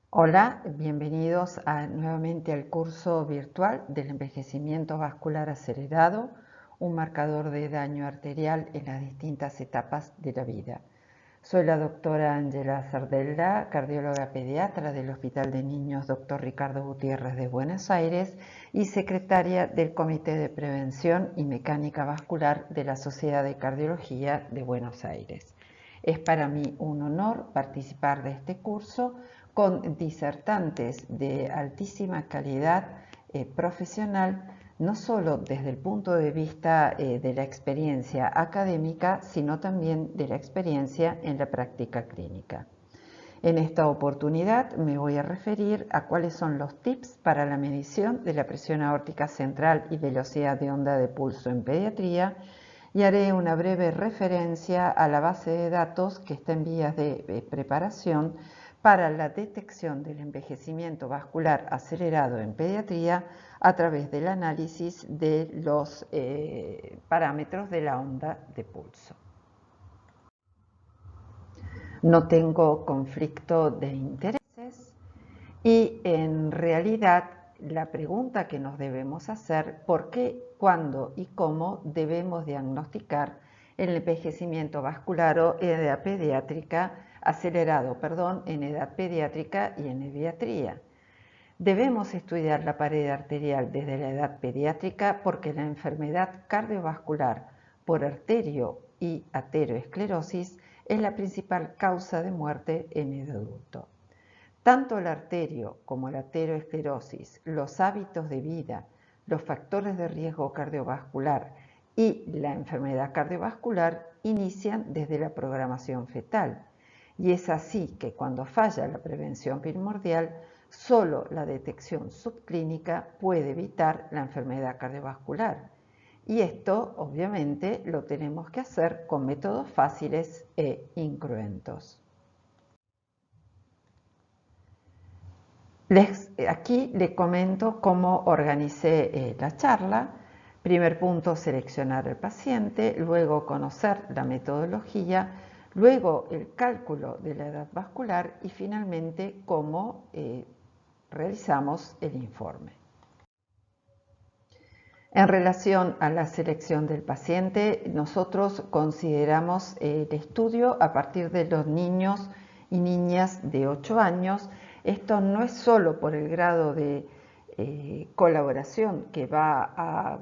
Hola, bienvenidos nuevamente al curso virtual del envejecimiento vascular acelerado, un marcador de daño arterial en las distintas etapas de la vida. Soy la doctora Ángela Sardella, cardióloga pediatra del Hospital de Niños Dr. Ricardo Gutiérrez de Buenos Aires y secretaria del Comité de Prevención y Mecánica Vascular de la Sociedad de Cardiología de Buenos Aires. Es para mí un honor participar de este curso con disertantes de altísima calidad profesional, no solo desde el punto de vista de la experiencia académica, sino también de la experiencia en la práctica clínica. En esta oportunidad me voy a referir a cuáles son los tips para la medición de la presión aórtica central y velocidad de onda de pulso en pediatría y haré una breve referencia a la base de datos que está en vías de preparación para la detección del envejecimiento vascular acelerado en pediatría a través del análisis de los parámetros de la onda de pulso. No tengo conflicto de intereses y en realidad la pregunta que nos debemos hacer, ¿por qué, cuándo y cómo debemos diagnosticar el envejecimiento vascular o edad pediátrica acelerado, en edad pediátrica y en pediatría? Debemos estudiar la pared arterial desde la edad pediátrica porque la enfermedad cardiovascular por arterio y ateroesclerosis es la principal causa de muerte en el adulto. Tanto el arterio como la ateroesclerosis, los hábitos de vida, los factores de riesgo cardiovascular y la enfermedad cardiovascular inician desde la programación fetal. Y es así que cuando falla la prevención primordial, solo la detección subclínica puede evitar la enfermedad cardiovascular. Y esto, obviamente, lo tenemos que hacer con métodos fáciles e incruentos. Aquí les comento cómo organicé la charla. Primer punto, seleccionar el paciente, luego conocer la metodología, luego el cálculo de la edad vascular y finalmente cómo realizamos el informe. En relación a la selección del paciente, nosotros consideramos el estudio a partir de los niños y niñas de 8 años. Esto no es solo por el grado de colaboración que va a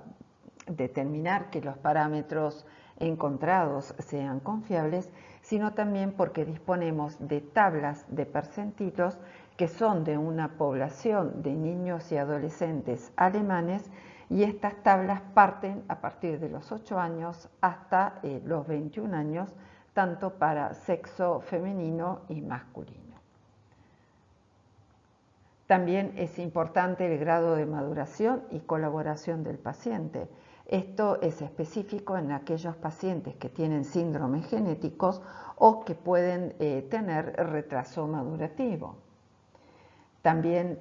determinar que los parámetros encontrados sean confiables, sino también porque disponemos de tablas de percentilos que son de una población de niños y adolescentes alemanes, y estas tablas parten a partir de los 8 años hasta los 21 años, tanto para sexo femenino y masculino. También es importante el grado de maduración y colaboración del paciente. Esto es específico en aquellos pacientes que tienen síndromes genéticos o que pueden tener retraso madurativo. También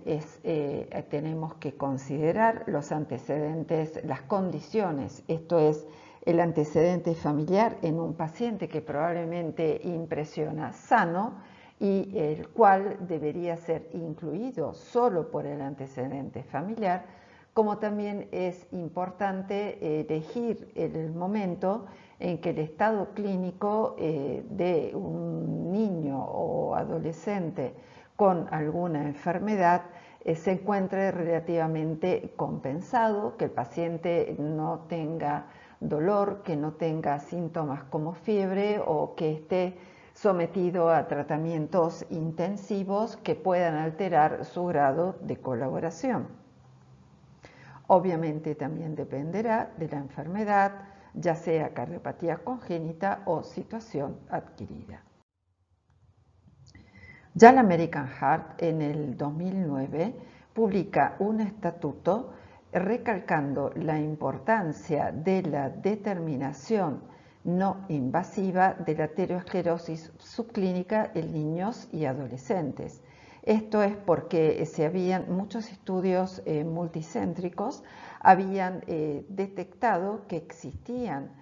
tenemos que considerar los antecedentes, las condiciones, esto es el antecedente familiar en un paciente que probablemente impresiona sano y el cual debería ser incluido solo por el antecedente familiar, como también es importante elegir el momento en que el estado clínico de un niño o adolescente con alguna enfermedad se encuentre relativamente compensado, que el paciente no tenga dolor, que no tenga síntomas como fiebre o que esté sometido a tratamientos intensivos que puedan alterar su grado de colaboración. Obviamente también dependerá de la enfermedad, ya sea cardiopatía congénita o situación adquirida. Ya la American Heart en el 2009 publica un estatuto recalcando la importancia de la determinación no invasiva de la aterosclerosis subclínica en niños y adolescentes. Esto es porque muchos estudios multicéntricos habían detectado que existían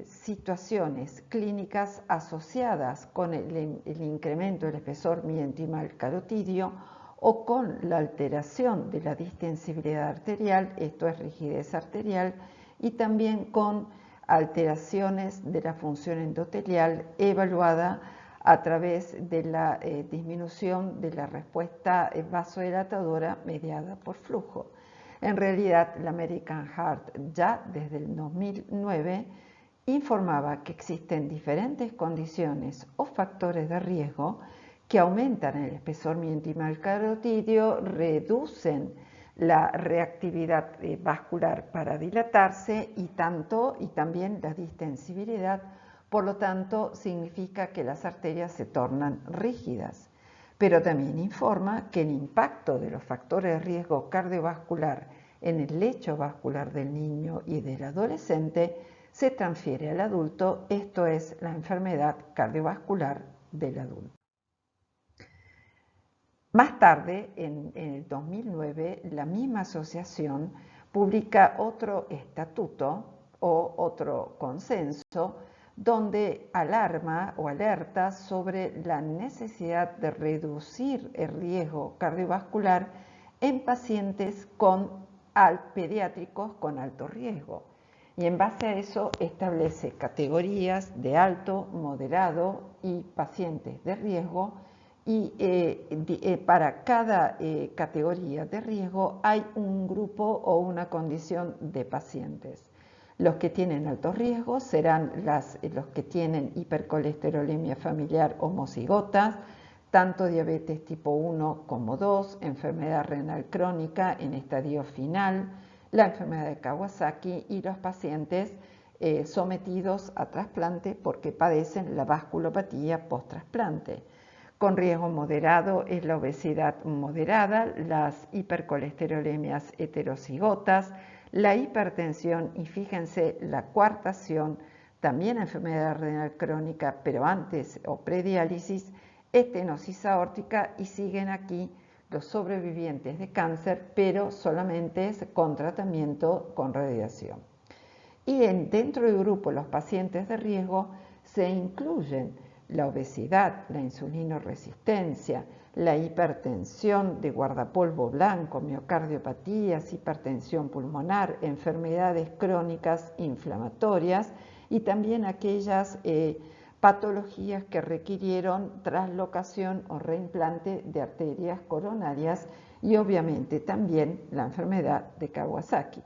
situaciones clínicas asociadas con el incremento del espesor mesenquimal carotidio o con la alteración de la distensibilidad arterial, esto es rigidez arterial, y también con alteraciones de la función endotelial evaluada a través de la disminución de la respuesta vasodilatadora mediada por flujo. En realidad, la American Heart ya desde el 2009 informaba que existen diferentes condiciones o factores de riesgo que aumentan el espesor mesenquimal carotidio, reducen la reactividad vascular para dilatarse y también la distensibilidad. Por lo tanto, significa que las arterias se tornan rígidas. Pero también informa que el impacto de los factores de riesgo cardiovascular en el lecho vascular del niño y del adolescente se transfiere al adulto, esto es la enfermedad cardiovascular del adulto. Más tarde, en el 2009, la misma asociación publica otro estatuto o otro consenso donde alarma o alerta sobre la necesidad de reducir el riesgo cardiovascular en pacientes pediátricos con alto riesgo. Y en base a eso establece categorías de alto, moderado y pacientes de riesgo. Y para cada categoría de riesgo hay un grupo o una condición de pacientes. Los que tienen alto riesgo serán los que tienen hipercolesterolemia familiar homocigotas, tanto diabetes tipo 1 como 2, enfermedad renal crónica en estadio final, la enfermedad de Kawasaki y los pacientes sometidos a trasplante porque padecen la vasculopatía post-trasplante. Con riesgo moderado es la obesidad moderada, las hipercolesterolemias heterocigotas, la hipertensión y fíjense la coartación, también enfermedad renal crónica, pero antes o prediálisis, estenosis aórtica y siguen aquí los sobrevivientes de cáncer, pero solamente con tratamiento con radiación. Y dentro del grupo los pacientes de riesgo se incluyen la obesidad, la insulinoresistencia, la hipertensión de guardapolvo blanco, miocardiopatías, hipertensión pulmonar, enfermedades crónicas inflamatorias y también aquellas patologías que requirieron traslocación o reimplante de arterias coronarias y obviamente también la enfermedad de Kawasaki.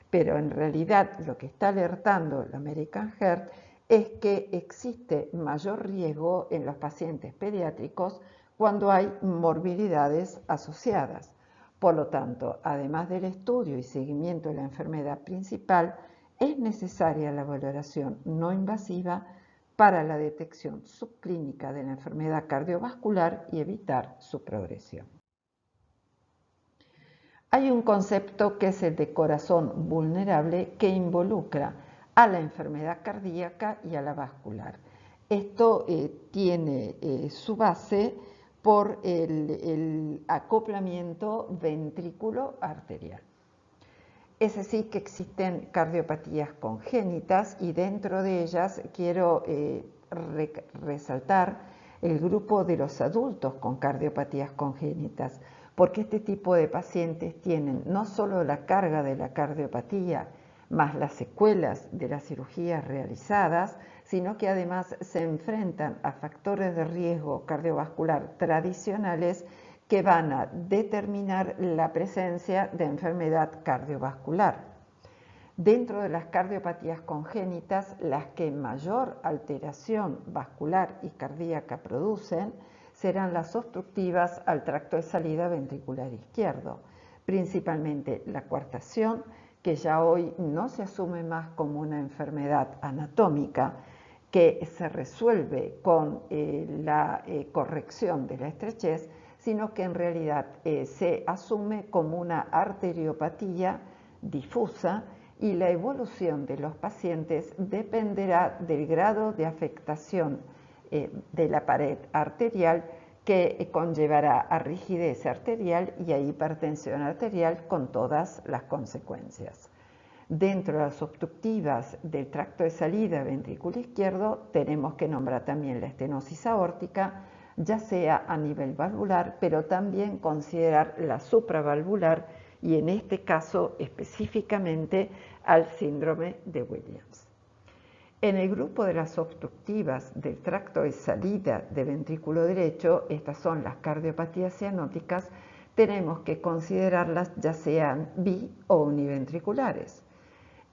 Pero en realidad lo que está alertando la American Heart es que existe mayor riesgo en los pacientes pediátricos cuando hay morbilidades asociadas. Por lo tanto, además del estudio y seguimiento de la enfermedad principal, es necesaria la valoración no invasiva para la detección subclínica de la enfermedad cardiovascular y evitar su progresión. Hay un concepto que es el de corazón vulnerable que involucra a la enfermedad cardíaca y a la vascular. Esto tiene su base por el acoplamiento ventrículo-arterial. Es decir, que existen cardiopatías congénitas y dentro de ellas quiero resaltar el grupo de los adultos con cardiopatías congénitas, porque este tipo de pacientes tienen no solo la carga de la cardiopatía, más las secuelas de las cirugías realizadas, sino que además se enfrentan a factores de riesgo cardiovascular tradicionales que van a determinar la presencia de enfermedad cardiovascular. Dentro de las cardiopatías congénitas, las que mayor alteración vascular y cardíaca producen serán las obstructivas al tracto de salida ventricular izquierdo, principalmente la coartación, que ya hoy no se asume más como una enfermedad anatómica, que se resuelve con la corrección de la estrechez, sino que en realidad se asume como una arteriopatía difusa y la evolución de los pacientes dependerá del grado de afectación de la pared arterial que conllevará a rigidez arterial y a hipertensión arterial con todas las consecuencias. Dentro de las obstructivas del tracto de salida ventrículo izquierdo tenemos que nombrar también la estenosis aórtica, ya sea a nivel valvular, pero también considerar la supravalvular y en este caso específicamente al síndrome de Williams. En el grupo de las obstructivas del tracto de salida de ventrículo derecho, estas son las cardiopatías cianóticas, tenemos que considerarlas ya sean bi o univentriculares.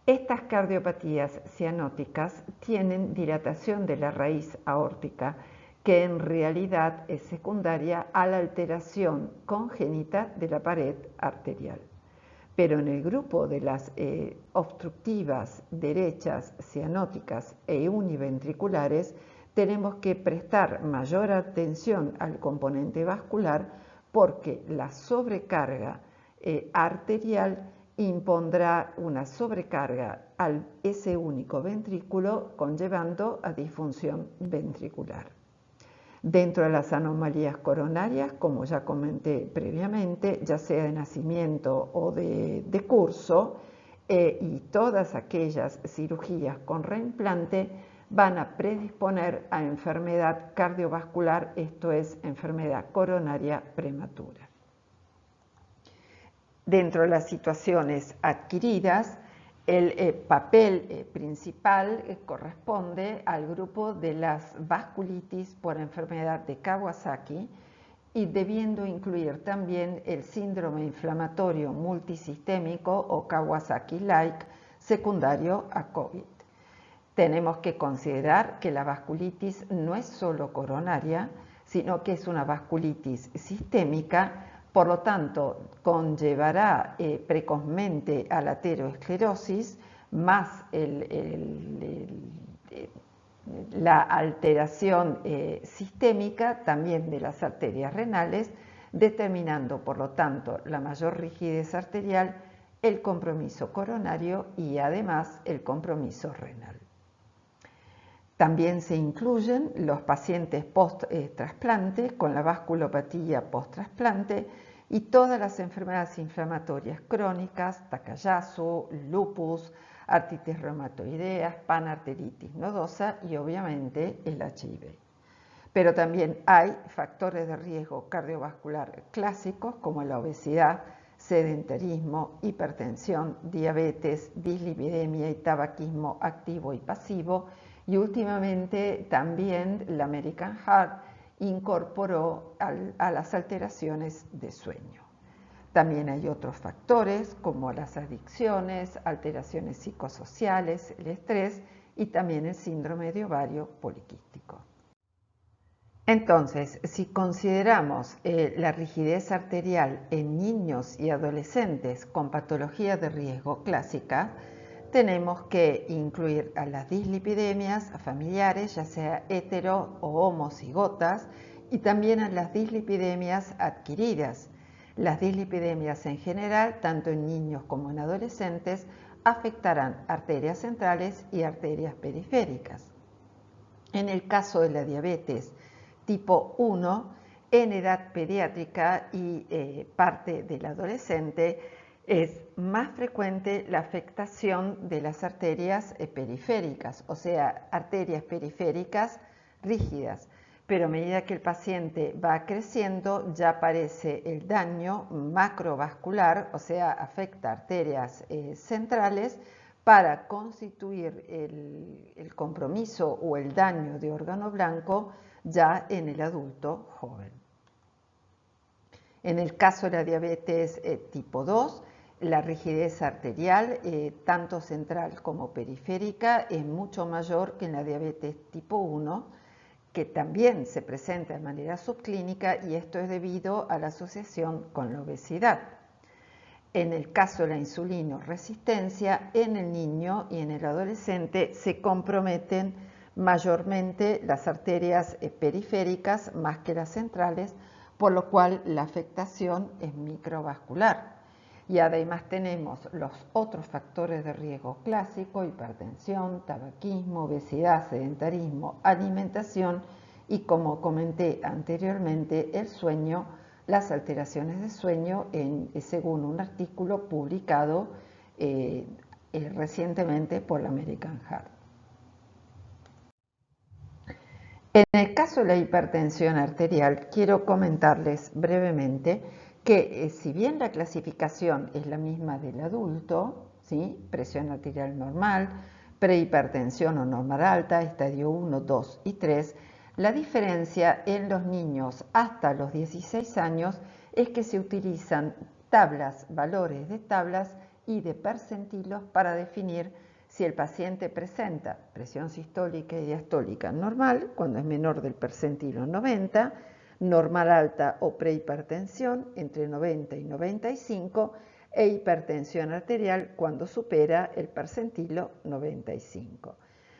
Estas cardiopatías cianóticas tienen dilatación de la raíz aórtica, que en realidad es secundaria a la alteración congénita de la pared arterial. Pero en el grupo de las obstructivas derechas cianóticas e univentriculares tenemos que prestar mayor atención al componente vascular porque la sobrecarga arterial impondrá una sobrecarga a ese único ventrículo, conllevando a disfunción ventricular. Dentro de las anomalías coronarias, como ya comenté previamente, ya sea de nacimiento o de curso, y todas aquellas cirugías con reimplante van a predisponer a enfermedad cardiovascular, esto es, enfermedad coronaria prematura. Dentro de las situaciones adquiridas, el papel principal corresponde al grupo de las vasculitis por enfermedad de Kawasaki y debiendo incluir también el síndrome inflamatorio multisistémico o Kawasaki-like secundario a COVID. Tenemos que considerar que la vasculitis no es solo coronaria, sino que es una vasculitis sistémica. Por lo tanto, conllevará precozmente a la ateroesclerosis más la alteración sistémica también de las arterias renales, determinando por lo tanto la mayor rigidez arterial, el compromiso coronario y además el compromiso renal. También se incluyen los pacientes post-trasplante con la vasculopatía post-trasplante y todas las enfermedades inflamatorias crónicas, Takayasu, lupus, artritis reumatoidea, panarteritis nodosa y obviamente el HIV. Pero también hay factores de riesgo cardiovascular clásicos como la obesidad, sedentarismo, hipertensión, diabetes, dislipidemia y tabaquismo activo y pasivo. Y últimamente también la American Heart incorporó a las alteraciones de sueño. También hay otros factores como las adicciones, alteraciones psicosociales, el estrés y también el síndrome de ovario poliquístico. Entonces, si consideramos la rigidez arterial en niños y adolescentes con patología de riesgo clásica, tenemos que incluir a las dislipidemias familiares, ya sea hetero o homocigotas, y también a las dislipidemias adquiridas. Las dislipidemias en general, tanto en niños como en adolescentes, afectarán arterias centrales y arterias periféricas. En el caso de la diabetes tipo 1, en edad pediátrica y parte del adolescente, es más frecuente la afectación de las arterias periféricas, o sea, arterias periféricas rígidas. Pero a medida que el paciente va creciendo, ya aparece el daño macrovascular, o sea, afecta arterias centrales para constituir el compromiso o el daño de órgano blanco ya en el adulto joven. En el caso de la diabetes tipo 2, la rigidez arterial, tanto central como periférica, es mucho mayor que en la diabetes tipo 1, que también se presenta de manera subclínica y esto es debido a la asociación con la obesidad. En el caso de la insulinoresistencia, en el niño y en el adolescente se comprometen mayormente las arterias periféricas más que las centrales, por lo cual la afectación es microvascular. Y además tenemos los otros factores de riesgo clásico, hipertensión, tabaquismo, obesidad, sedentarismo, alimentación y, como comenté anteriormente, el sueño, las alteraciones de sueño según un artículo publicado recientemente por la American Heart. En el caso de la hipertensión arterial, quiero comentarles brevemente que si bien la clasificación es la misma del adulto, ¿sí? Presión arterial normal, prehipertensión o normal alta, estadio 1, 2 y 3, la diferencia en los niños hasta los 16 años es que se utilizan tablas, valores de tablas y de percentilos para definir si el paciente presenta presión sistólica y diastólica normal, cuando es menor del percentilo 90, normal alta o prehipertensión entre 90 y 95, e hipertensión arterial cuando supera el percentilo 95.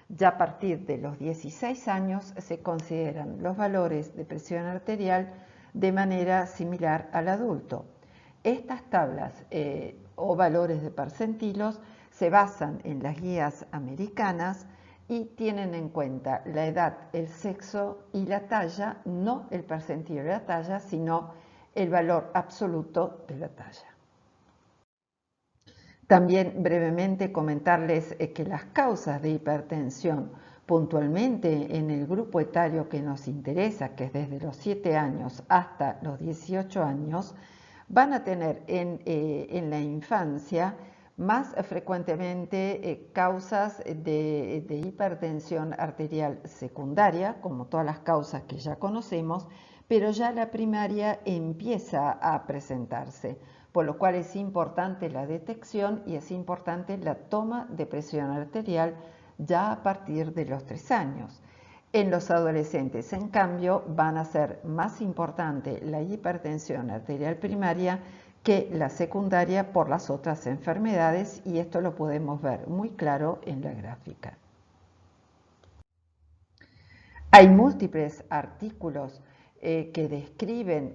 Ya a partir de los 16 años se consideran los valores de presión arterial de manera similar al adulto. Estas tablas o valores de percentilos se basan en las guías americanas y tienen en cuenta la edad, el sexo y la talla, no el percentil de la talla, sino el valor absoluto de la talla. También brevemente comentarles que las causas de hipertensión puntualmente en el grupo etario que nos interesa, que es desde los 7 años hasta los 18 años, van a tener en la infancia más frecuentemente causas de hipertensión arterial secundaria, como todas las causas que ya conocemos, pero ya la primaria empieza a presentarse, por lo cual es importante la detección y es importante la toma de presión arterial ya a partir de los 3 años. En los adolescentes, en cambio, van a ser más importante la hipertensión arterial primaria que la secundaria por las otras enfermedades, y esto lo podemos ver muy claro en la gráfica. Hay múltiples artículos que describen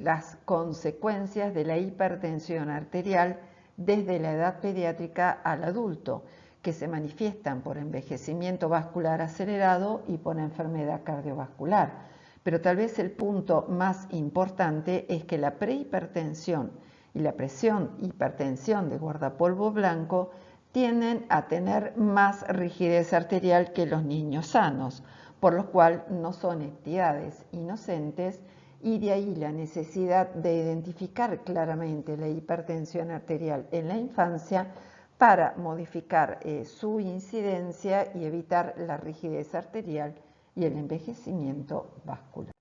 las consecuencias de la hipertensión arterial desde la edad pediátrica al adulto, que se manifiestan por envejecimiento vascular acelerado y por enfermedad cardiovascular. Pero tal vez el punto más importante es que la prehipertensión y la presión hipertensión de guardapolvo blanco tienden a tener más rigidez arterial que los niños sanos, por lo cual no son entidades inocentes, y de ahí la necesidad de identificar claramente la hipertensión arterial en la infancia para modificar su incidencia y evitar la rigidez arterial y el envejecimiento vascular.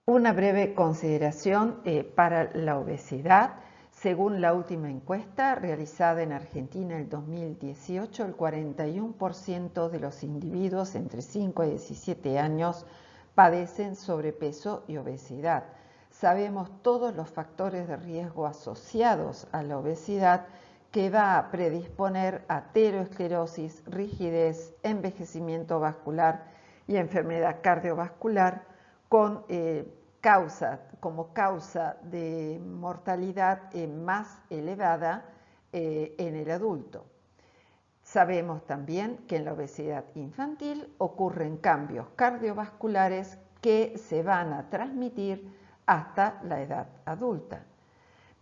Una breve consideración para la obesidad. Según la última encuesta realizada en Argentina en el 2018, el 41% de los individuos entre 5 y 17 años padecen sobrepeso y obesidad. Sabemos todos los factores de riesgo asociados a la obesidad que va a predisponer a aterosclerosis, rigidez, envejecimiento vascular y enfermedad cardiovascular con como causa de mortalidad más elevada en el adulto. Sabemos también que en la obesidad infantil ocurren cambios cardiovasculares que se van a transmitir hasta la edad adulta.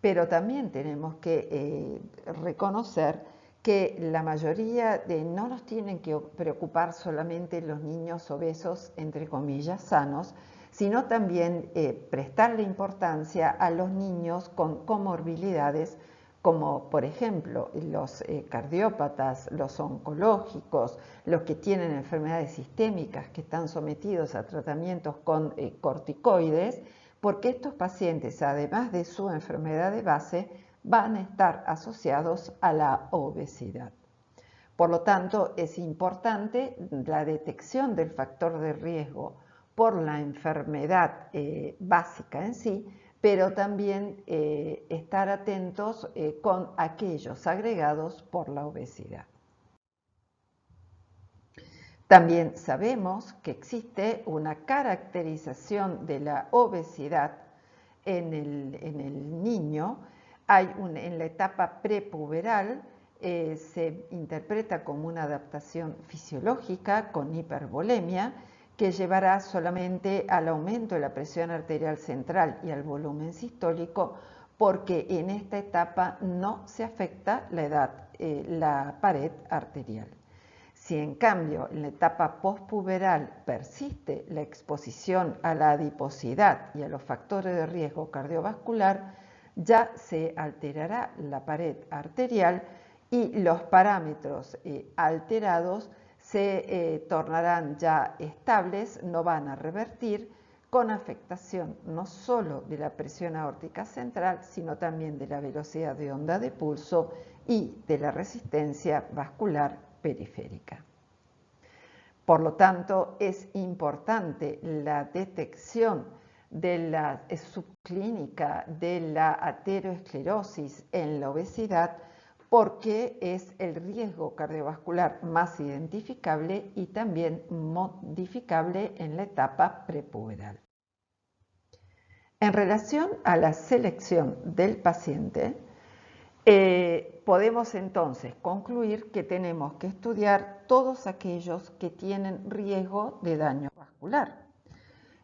Pero también tenemos que reconocer que la mayoría no nos tienen que preocupar solamente los niños obesos, entre comillas, sanos, sino también prestarle importancia a los niños con comorbilidades, como por ejemplo los cardiópatas, los oncológicos, los que tienen enfermedades sistémicas que están sometidos a tratamientos con corticoides, porque estos pacientes, además de su enfermedad de base, van a estar asociados a la obesidad. Por lo tanto, es importante la detección del factor de riesgo por la enfermedad básica en sí, pero también estar atentos con aquellos agregados por la obesidad. También sabemos que existe una caracterización de la obesidad en el niño. En la etapa prepuberal se interpreta como una adaptación fisiológica con hipervolemia que llevará solamente al aumento de la presión arterial central y al volumen sistólico, porque en esta etapa no se afecta la pared arterial. Si en cambio en la etapa postpuberal persiste la exposición a la adiposidad y a los factores de riesgo cardiovascular, ya se alterará la pared arterial y los parámetros alterados se tornarán ya estables, no van a revertir, con afectación no solo de la presión aórtica central, sino también de la velocidad de onda de pulso y de la resistencia vascular periférica. Por lo tanto, es importante la detección de la subclínica de la ateroesclerosis en la obesidad, porque es el riesgo cardiovascular más identificable y también modificable en la etapa prepuberal. En relación a la selección del paciente, podemos entonces concluir que tenemos que estudiar todos aquellos que tienen riesgo de daño vascular.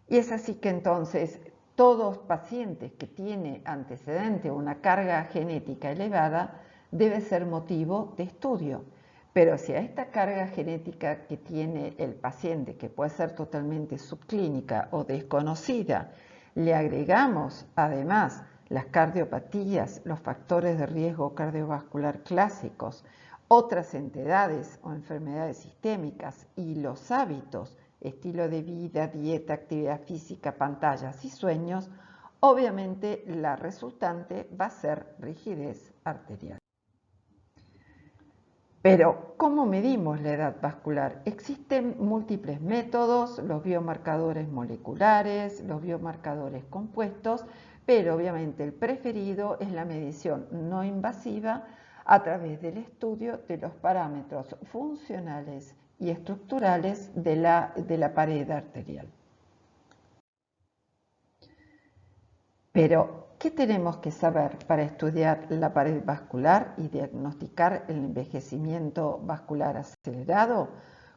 Y es así que entonces todos pacientes que tienen antecedente o una carga genética elevada debe ser motivo de estudio. Pero si a esta carga genética que tiene el paciente, que puede ser totalmente subclínica o desconocida, le agregamos además las cardiopatías, los factores de riesgo cardiovascular clásicos, otras entidades o enfermedades sistémicas y los hábitos, estilo de vida, dieta, actividad física, pantallas y sueños, obviamente la resultante va a ser rigidez arterial. Pero, ¿cómo medimos la edad vascular? Existen múltiples métodos, los biomarcadores moleculares, los biomarcadores compuestos, pero obviamente el preferido es la medición no invasiva a través del estudio de los parámetros funcionales y estructurales de la pared arterial. Pero, ¿qué tenemos que saber para estudiar la pared vascular y diagnosticar el envejecimiento vascular acelerado?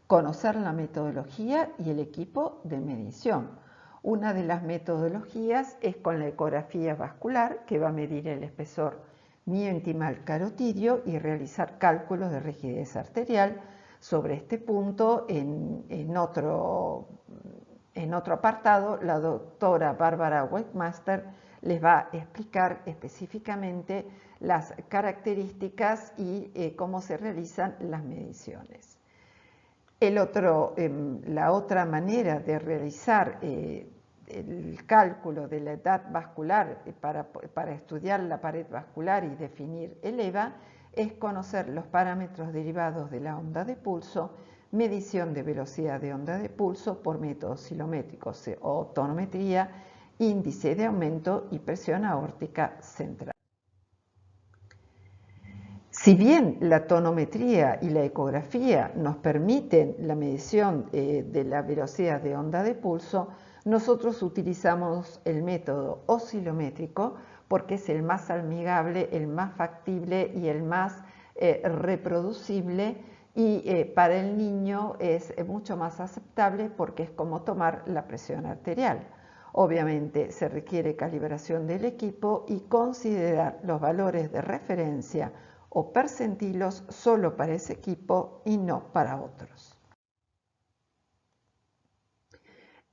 Conocer la metodología y el equipo de medición. Una de las metodologías es con la ecografía vascular, que va a medir el espesor miointimal carotidio y realizar cálculos de rigidez arterial. Sobre este punto, en otro apartado, la doctora Bárbara Whitemaster les va a explicar específicamente las características y cómo se realizan las mediciones. La otra manera de realizar el cálculo de la edad vascular para estudiar la pared vascular y definir el EVA es conocer los parámetros derivados de la onda de pulso, medición de velocidad de onda de pulso por métodos oscilométricos o tonometría, índice de aumento y presión aórtica central. Si bien la tonometría y la ecografía nos permiten la medición de la velocidad de onda de pulso, nosotros utilizamos el método oscilométrico porque es el más amigable, el más factible y el más reproducible, y para el niño es mucho más aceptable porque es como tomar la presión arterial. Obviamente se requiere calibración del equipo y considerar los valores de referencia o percentilos solo para ese equipo y no para otros.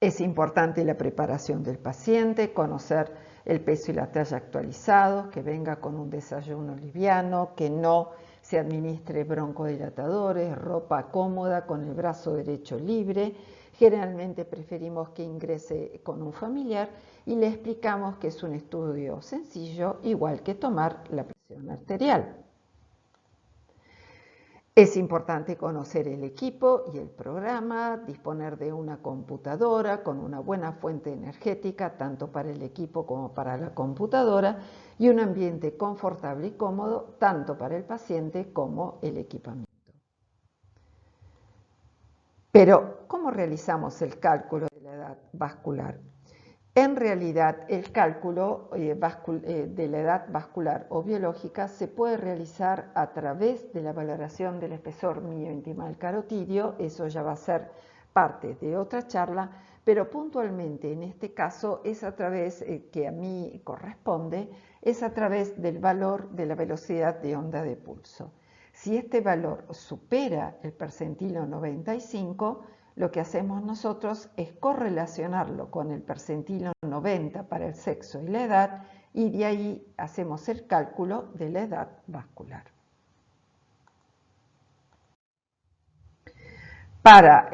Es importante la preparación del paciente, conocer el peso y la talla actualizados, que venga con un desayuno liviano, que no se administre broncodilatadores, ropa cómoda con el brazo derecho libre. Generalmente preferimos que ingrese con un familiar y le explicamos que es un estudio sencillo, igual que tomar la presión arterial. Es importante conocer el equipo y el programa, disponer de una computadora con una buena fuente energética, tanto para el equipo como para la computadora, y un ambiente confortable y cómodo, tanto para el paciente como el equipamiento. Pero, ¿cómo realizamos el cálculo de la edad vascular? En realidad, el cálculo de la edad vascular o biológica se puede realizar a través de la valoración del espesor miointimal carotidio. Eso ya va a ser parte de otra charla, pero puntualmente en este caso es a través, que a mí corresponde, es a través del valor de la velocidad de onda de pulso. Si este valor supera el percentilo 95, lo que hacemos nosotros es correlacionarlo con el percentilo 90 para el sexo y la edad, y de ahí hacemos el cálculo de la edad vascular. Para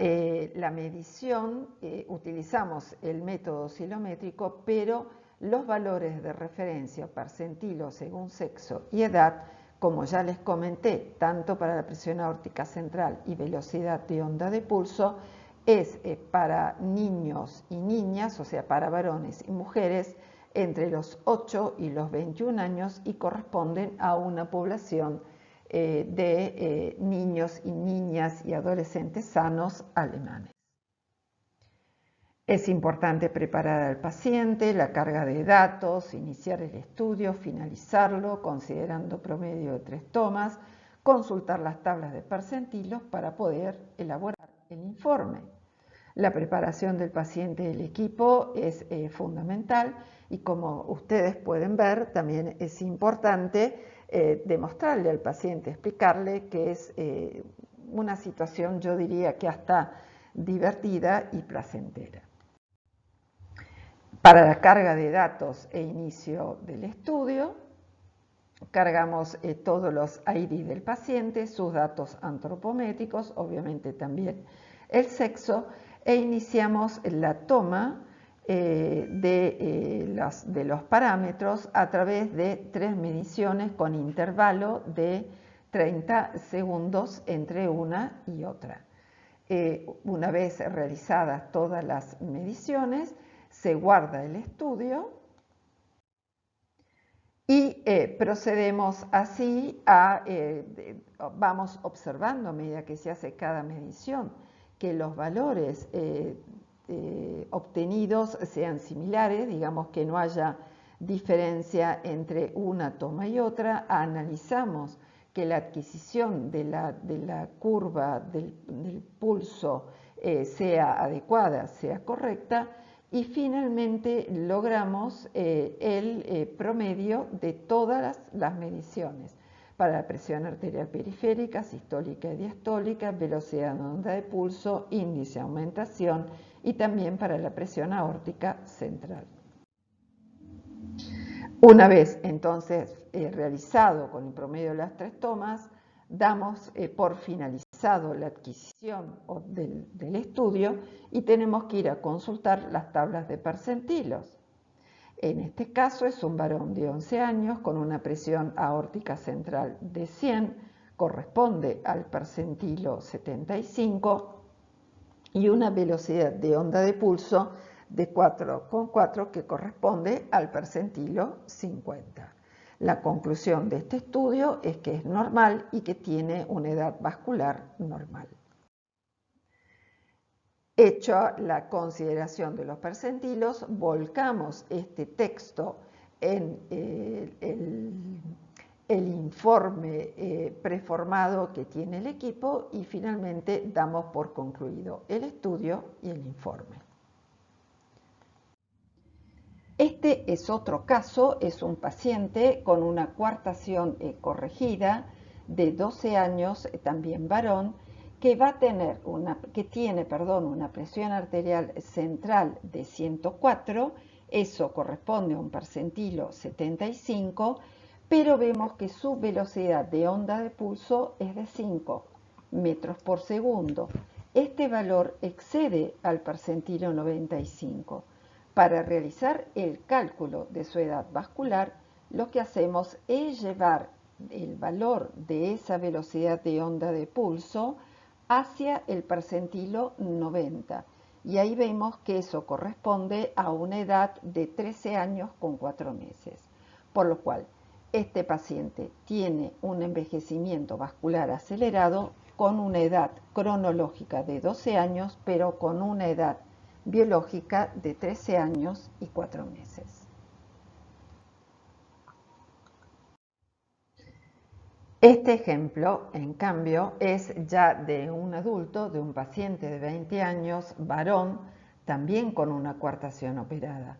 la medición utilizamos el método oscilométrico, pero los valores de referencia percentilos según sexo y edad, como ya les comenté, tanto para la presión aórtica central y velocidad de onda de pulso, es para niños y niñas, o sea, para varones y mujeres, entre los 8 y los 21 años y corresponden a una población de niños y niñas y adolescentes sanos alemanes. Es importante preparar al paciente, la carga de datos, iniciar el estudio, finalizarlo, considerando promedio de 3 tomas, consultar las tablas de percentilos para poder elaborar el informe. La preparación del paciente y del equipo es fundamental y, como ustedes pueden ver, también es importante demostrarle al paciente, explicarle que es una situación, yo diría que hasta divertida y placentera. Para la carga de datos e inicio del estudio, cargamos todos los ID del paciente, sus datos antropométricos, obviamente también el sexo, e iniciamos la toma de los parámetros a través de 3 mediciones con intervalo de 30 segundos entre una y otra. Una vez realizadas todas las mediciones, se guarda el estudio y procedemos así vamos observando a medida que se hace cada medición que los valores obtenidos sean similares, digamos que no haya diferencia entre una toma y otra. Analizamos que la adquisición de la curva del pulso sea adecuada, sea correcta, y finalmente logramos el promedio de todas las mediciones para la presión arterial periférica, sistólica y diastólica, velocidad de onda de pulso, índice de aumentación y también para la presión aórtica central. Una vez entonces realizado con el promedio de las 3 tomas, damos por finalizado la adquisición del estudio y tenemos que ir a consultar las tablas de percentilos. En este caso es un varón de 11 años con una presión aórtica central de 100, corresponde al percentilo 75, y una velocidad de onda de pulso de 4,4 que corresponde al percentilo 50. La conclusión de este estudio es que es normal y que tiene una edad vascular normal. Hecha la consideración de los percentilos, volcamos este texto en el informe preformado que tiene el equipo y finalmente damos por concluido el estudio y el informe. Este es otro caso, es un paciente con una coartación corregida de 12 años, también varón, que tiene una presión arterial central de 104, eso corresponde a un percentilo 75, pero vemos que su velocidad de onda de pulso es de 5 metros por segundo. Este valor excede al percentilo 95. Para realizar el cálculo de su edad vascular, lo que hacemos es llevar el valor de esa velocidad de onda de pulso hacia el percentilo 90. Y ahí vemos que eso corresponde a una edad de 13 años con 4 meses. Por lo cual, este paciente tiene un envejecimiento vascular acelerado con una edad cronológica de 12 años, pero con una edad biológica de 13 años y 4 meses. Este ejemplo, en cambio, es ya de un adulto, de un paciente de 20 años, varón, también con una coartación operada.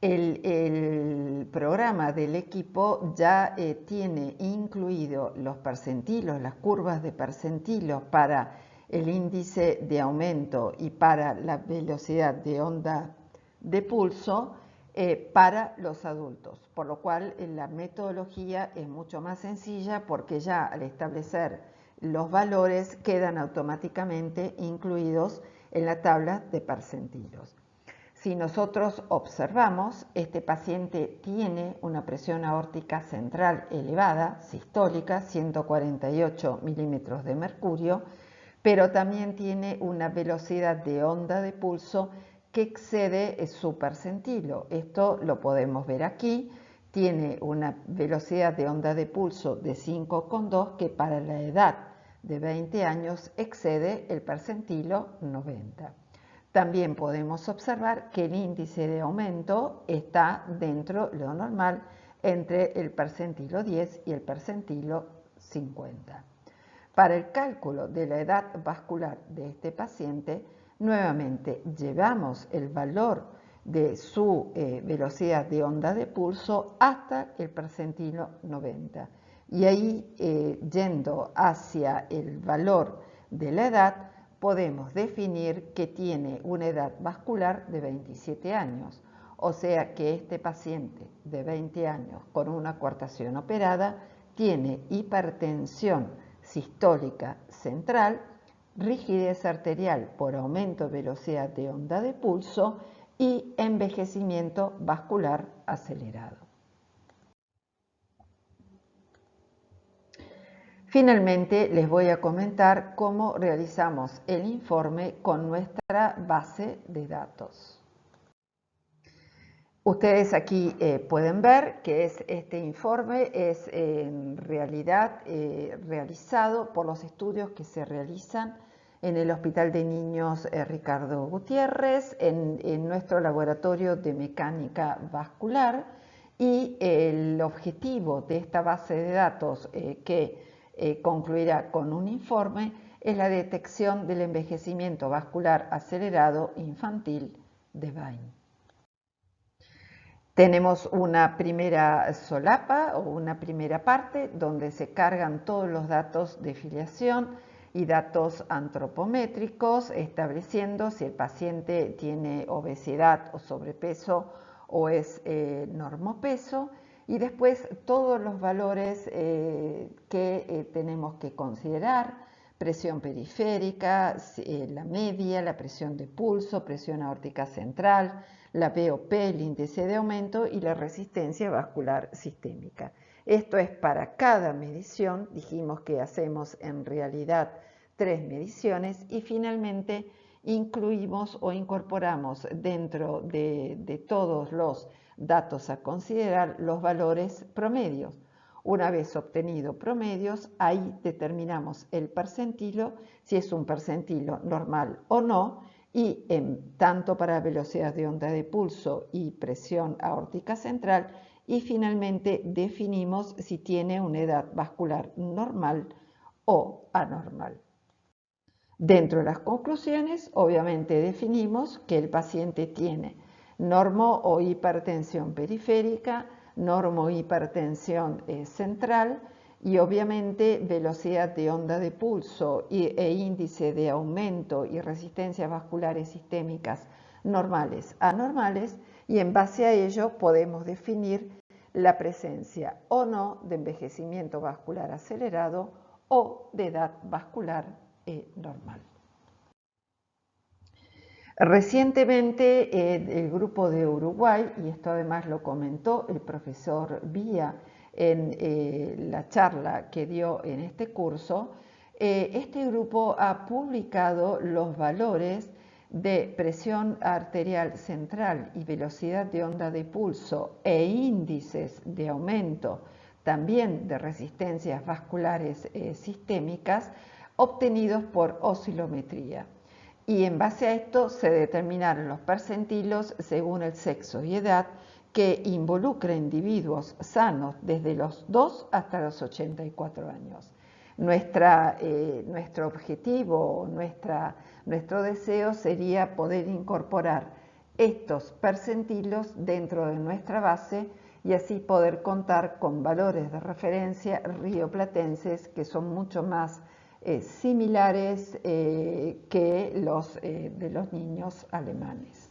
El programa del equipo ya tiene incluido los percentilos, las curvas de percentilos para el índice de aumento y para la velocidad de onda de pulso para los adultos, por lo cual la metodología es mucho más sencilla porque ya al establecer los valores quedan automáticamente incluidos en la tabla de percentilos. Si nosotros observamos, este paciente tiene una presión aórtica central elevada, sistólica, 148 milímetros de mercurio, pero también tiene una velocidad de onda de pulso que excede su percentilo. Esto lo podemos ver aquí. Tiene una velocidad de onda de pulso de 5,2 que para la edad de 20 años excede el percentilo 90. También podemos observar que el índice de aumento está dentro de lo normal entre el percentilo 10 y el percentilo 50. Para el cálculo de la edad vascular de este paciente, nuevamente llevamos el valor de su velocidad de onda de pulso hasta el percentilo 90. Y ahí, yendo hacia el valor de la edad, podemos definir que tiene una edad vascular de 27 años. O sea que este paciente de 20 años con una coartación operada tiene hipertensión sistólica central, rigidez arterial por aumento de velocidad de onda de pulso y envejecimiento vascular acelerado. Finalmente, les voy a comentar cómo realizamos el informe con nuestra base de datos. Ustedes aquí pueden ver que este informe es en realidad realizado por los estudios que se realizan en el Hospital de Niños Ricardo Gutiérrez, en nuestro laboratorio de mecánica vascular, y el objetivo de esta base de datos que concluirá con un informe es la detección del envejecimiento vascular acelerado infantil de Bain. Tenemos una primera solapa o una primera parte donde se cargan todos los datos de filiación y datos antropométricos, estableciendo si el paciente tiene obesidad o sobrepeso o es normopeso, y después todos los valores que tenemos que considerar: presión periférica, la media, la presión de pulso, presión aórtica central, la VOP, el índice de aumento y la resistencia vascular sistémica. Esto es para cada medición. Dijimos que hacemos en realidad 3 mediciones y finalmente incluimos o incorporamos dentro de todos los datos a considerar los valores promedios. Una vez obtenido promedios, ahí determinamos el percentilo, si es un percentilo normal o no, y tanto para velocidad de onda de pulso y presión aórtica central, y finalmente definimos si tiene una edad vascular normal o anormal. Dentro de las conclusiones, obviamente definimos que el paciente tiene normo o hipertensión periférica, normo hipertensión central y obviamente velocidad de onda de pulso e índice de aumento y resistencias vasculares sistémicas normales, anormales, y en base a ello podemos definir la presencia o no de envejecimiento vascular acelerado o de edad vascular normal. Recientemente el grupo de Uruguay, y esto además lo comentó el profesor Vía en la charla que dio en este curso, este grupo ha publicado los valores de presión arterial central y velocidad de onda de pulso e índices de aumento también de resistencias vasculares sistémicas obtenidos por oscilometría. Y en base a esto se determinaron los percentilos según el sexo y edad, que involucra individuos sanos desde los 2 hasta los 84 años. Nuestro objetivo, nuestro deseo sería poder incorporar estos percentilos dentro de nuestra base y así poder contar con valores de referencia rioplatenses que son mucho más similares que los de los niños alemanes.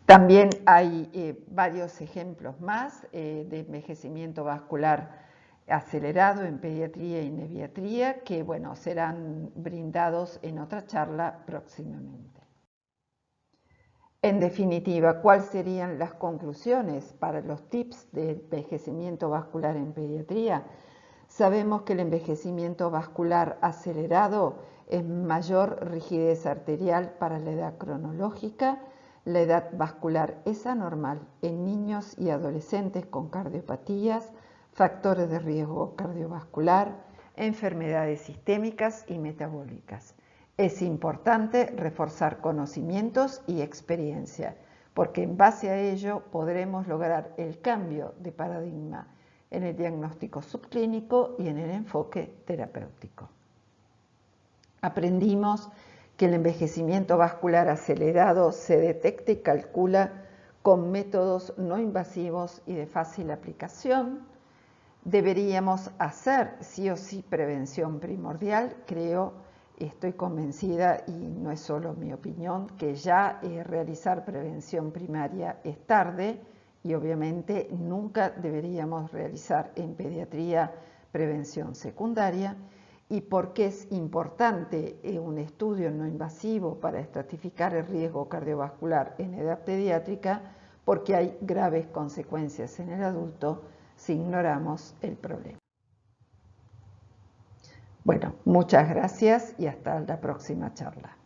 También hay varios ejemplos más de envejecimiento vascular acelerado en pediatría y neviatría que, bueno, serán brindados en otra charla próximamente. En definitiva, ¿cuáles serían las conclusiones para los tips de envejecimiento vascular en pediatría? Sabemos que el envejecimiento vascular acelerado es mayor rigidez arterial para la edad cronológica. La edad vascular es anormal en niños y adolescentes con cardiopatías, factores de riesgo cardiovascular, enfermedades sistémicas y metabólicas. Es importante reforzar conocimientos y experiencia, porque en base a ello podremos lograr el cambio de paradigma en el diagnóstico subclínico y en el enfoque terapéutico. Aprendimos que el envejecimiento vascular acelerado se detecta y calcula con métodos no invasivos y de fácil aplicación. Deberíamos hacer sí o sí prevención primordial. Estoy convencida, y no es solo mi opinión, que ya realizar prevención primaria es tarde y obviamente nunca deberíamos realizar en pediatría prevención secundaria. ¿Y por qué es importante un estudio no invasivo para estratificar el riesgo cardiovascular en edad pediátrica? Porque hay graves consecuencias en el adulto si ignoramos el problema. Bueno, muchas gracias y hasta la próxima charla.